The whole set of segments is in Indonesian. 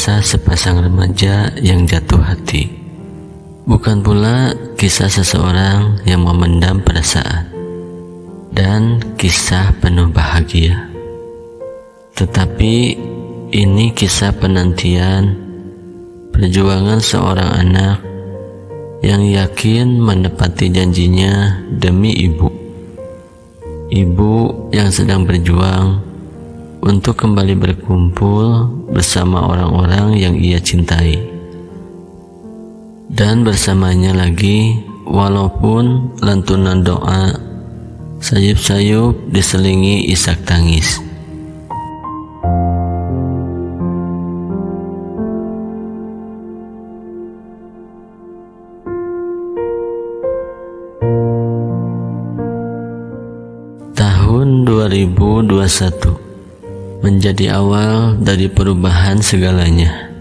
kisah sepasang remaja yang jatuh hati. Bukan pula kisah seseorang yang memendam perasaan dan kisah penuh bahagia. Tetapi ini kisah penantian perjuangan seorang anak yang yakin menepati janjinya demi ibu. Ibu yang sedang berjuang untuk kembali berkumpul bersama orang-orang yang ia cintai, dan bersamanya lagi walaupun lantunan doa sayup-sayup diselingi isak tangis. Tahun 2021 menjadi awal dari perubahan segalanya.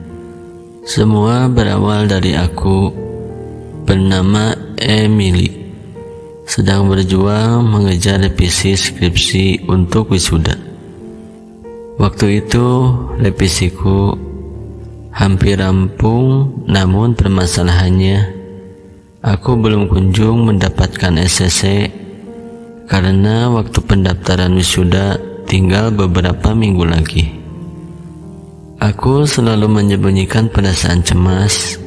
Semua berawal dari aku bernama Emily, sedang berjuang mengejar revisi skripsi untuk wisuda. Waktu itu revisiku hampir rampung, namun permasalahannya aku belum kunjung mendapatkan SCC karena waktu pendaftaran wisuda tinggal beberapa minggu lagi. Aku selalu menyembunyikan perasaan cemas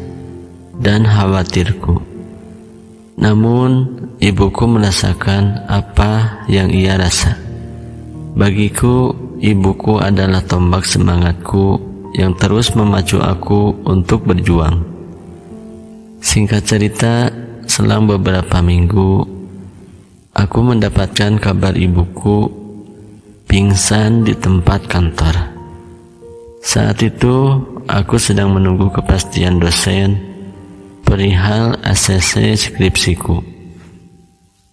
dan khawatirku. Namun, ibuku merasakan apa yang ia rasa. Bagiku, ibuku adalah tombak semangatku yang terus memacu aku untuk berjuang. Singkat cerita, selang beberapa minggu, aku mendapatkan kabar ibuku pingsan di tempat kantor. Saat itu aku sedang menunggu kepastian dosen perihal ACC skripsiku.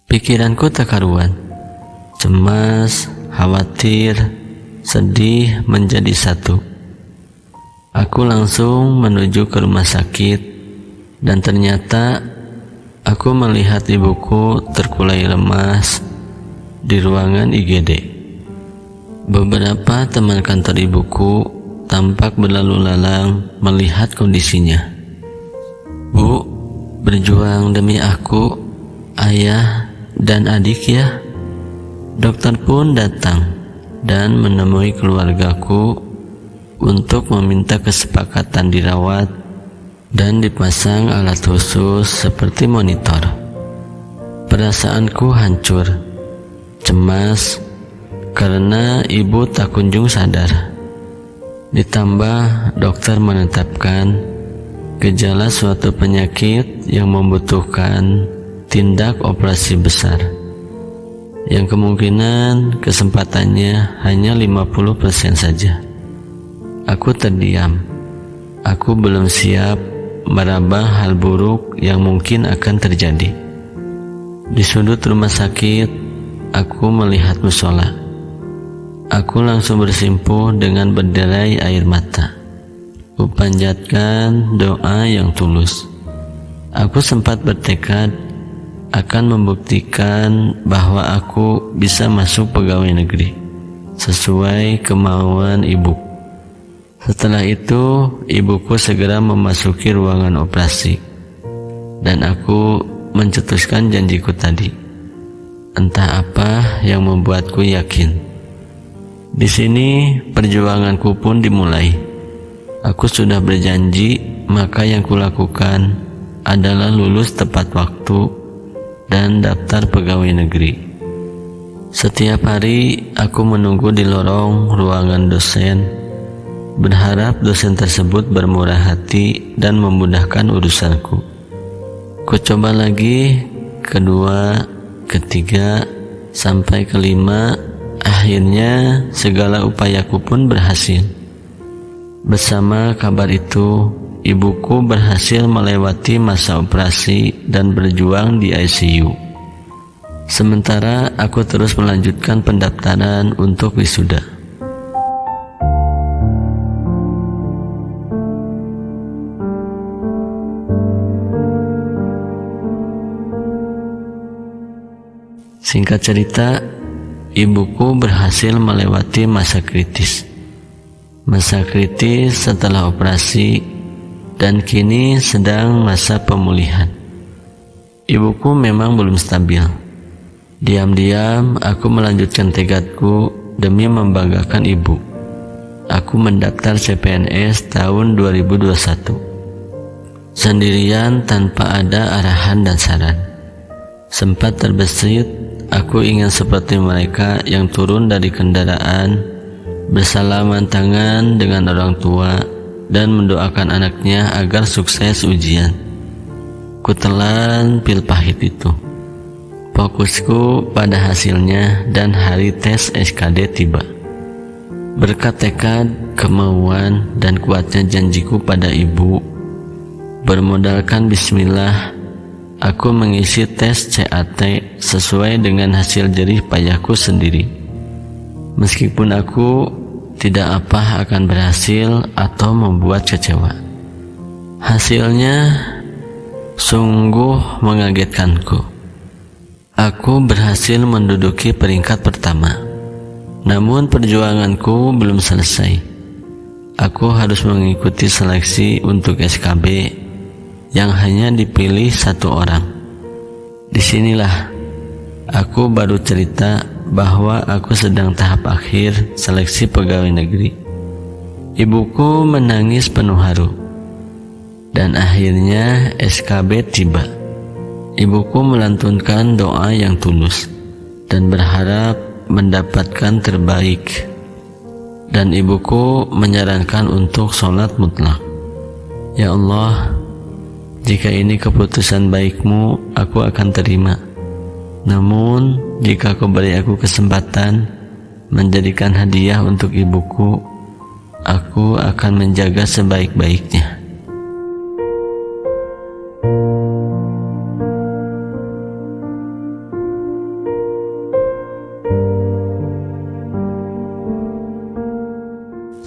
Pikiranku tak karuan, cemas, khawatir, sedih menjadi satu. Aku langsung menuju ke rumah sakit dan ternyata aku melihat ibuku terkulai lemas di ruangan IGD. Beberapa teman kantor ibuku tampak berlalu lalang melihat kondisinya. "Bu, berjuang demi aku, ayah, dan adik ya." Dokter pun datang dan menemui keluargaku untuk meminta kesepakatan dirawat dan dipasang alat khusus seperti monitor. Perasaanku hancur, cemas, karena ibu tak kunjung sadar. Ditambah dokter menetapkan gejala suatu penyakit yang membutuhkan tindak operasi besar, yang kemungkinan kesempatannya hanya 50% saja. Aku terdiam. Aku belum siap meraba hal buruk yang mungkin akan terjadi. Di sudut rumah sakit, aku melihat musola. Aku langsung bersimpuh dengan berderai air mata. Kupanjatkan doa yang tulus. Aku sempat bertekad akan membuktikan bahwa aku bisa masuk pegawai negeri sesuai kemauan ibu. Setelah itu, ibuku segera memasuki ruangan operasi dan aku mencetuskan janjiku tadi. Entah apa yang membuatku yakin. Di sini perjuanganku pun dimulai. Aku sudah berjanji, maka yang kulakukan adalah lulus tepat waktu dan daftar pegawai negeri. Setiap hari aku menunggu di lorong ruangan dosen, berharap dosen tersebut bermurah hati dan memudahkan urusanku. Ku coba lagi, kedua, ketiga, sampai kelima. Akhirnya segala upayaku pun berhasil. Bersama kabar itu, ibuku berhasil melewati masa operasi dan berjuang di ICU. Sementara aku terus melanjutkan pendaftaran untuk wisuda. Singkat cerita, ibuku berhasil melewati masa kritis. masa kritis setelah operasi, dan kini sedang masa pemulihan. Ibuku memang belum stabil. Diam-diam aku melanjutkan tekadku demi membanggakan ibu. Aku mendaftar CPNS tahun 2021. Sendirian tanpa ada arahan dan saran. Sempat terbesit, aku ingin seperti mereka yang turun dari kendaraan, bersalaman tangan dengan orang tua, dan mendoakan anaknya agar sukses ujian. Kutelan pil pahit itu. Fokusku pada hasilnya dan hari tes SKD tiba. Berkat tekad, kemauan, dan kuatnya janjiku pada ibu, bermodalkan bismillah, aku mengisi tes CAT sesuai dengan hasil jerih payahku sendiri. Meskipun aku tidak apa akan berhasil atau membuat kecewa. Hasilnya sungguh mengagetkanku. Aku berhasil menduduki peringkat pertama. Namun perjuanganku belum selesai. Aku harus mengikuti seleksi untuk SKB yang hanya dipilih satu orang. Disinilah aku baru cerita bahwa aku sedang tahap akhir seleksi pegawai negeri. Ibuku menangis penuh haru. Dan akhirnya SKB tiba. Ibuku melantunkan doa yang tulus dan berharap mendapatkan terbaik. Dan ibuku menyarankan untuk sholat mutlak. Ya Allah, jika ini keputusan baik-Mu, aku akan terima. Namun, jika Kau beri aku kesempatan menjadikan hadiah untuk ibuku, aku akan menjaga sebaik-baiknya.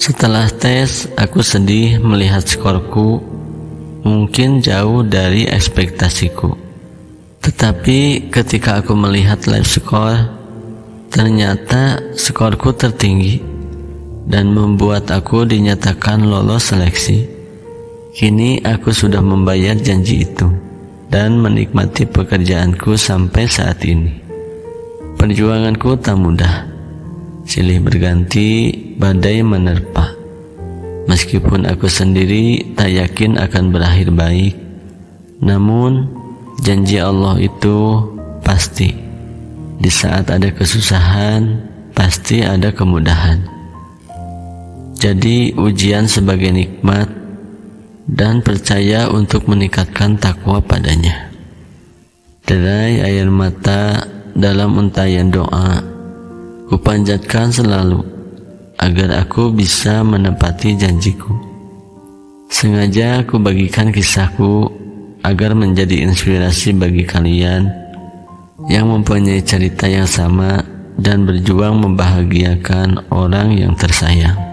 Setelah tes, aku sedih melihat skorku mungkin jauh dari ekspektasiku. Tetapi ketika aku melihat live score, ternyata skorku tertinggi dan membuat aku dinyatakan lolos seleksi. Kini aku sudah membayar janji itu dan menikmati pekerjaanku sampai saat ini. Perjuanganku tak mudah. Silih berganti, badai menerpa. Meskipun aku sendiri tak yakin akan berakhir baik, namun janji Allah itu pasti. Di saat ada kesusahan, pasti ada kemudahan. Jadi ujian sebagai nikmat dan percaya untuk meningkatkan takwa padanya. Derai air mata dalam untayan doa kupanjatkan selalu agar aku bisa menepati janjiku. Sengaja aku bagikan kisahku agar menjadi inspirasi bagi kalian yang mempunyai cerita yang sama dan berjuang membahagiakan orang yang tersayang.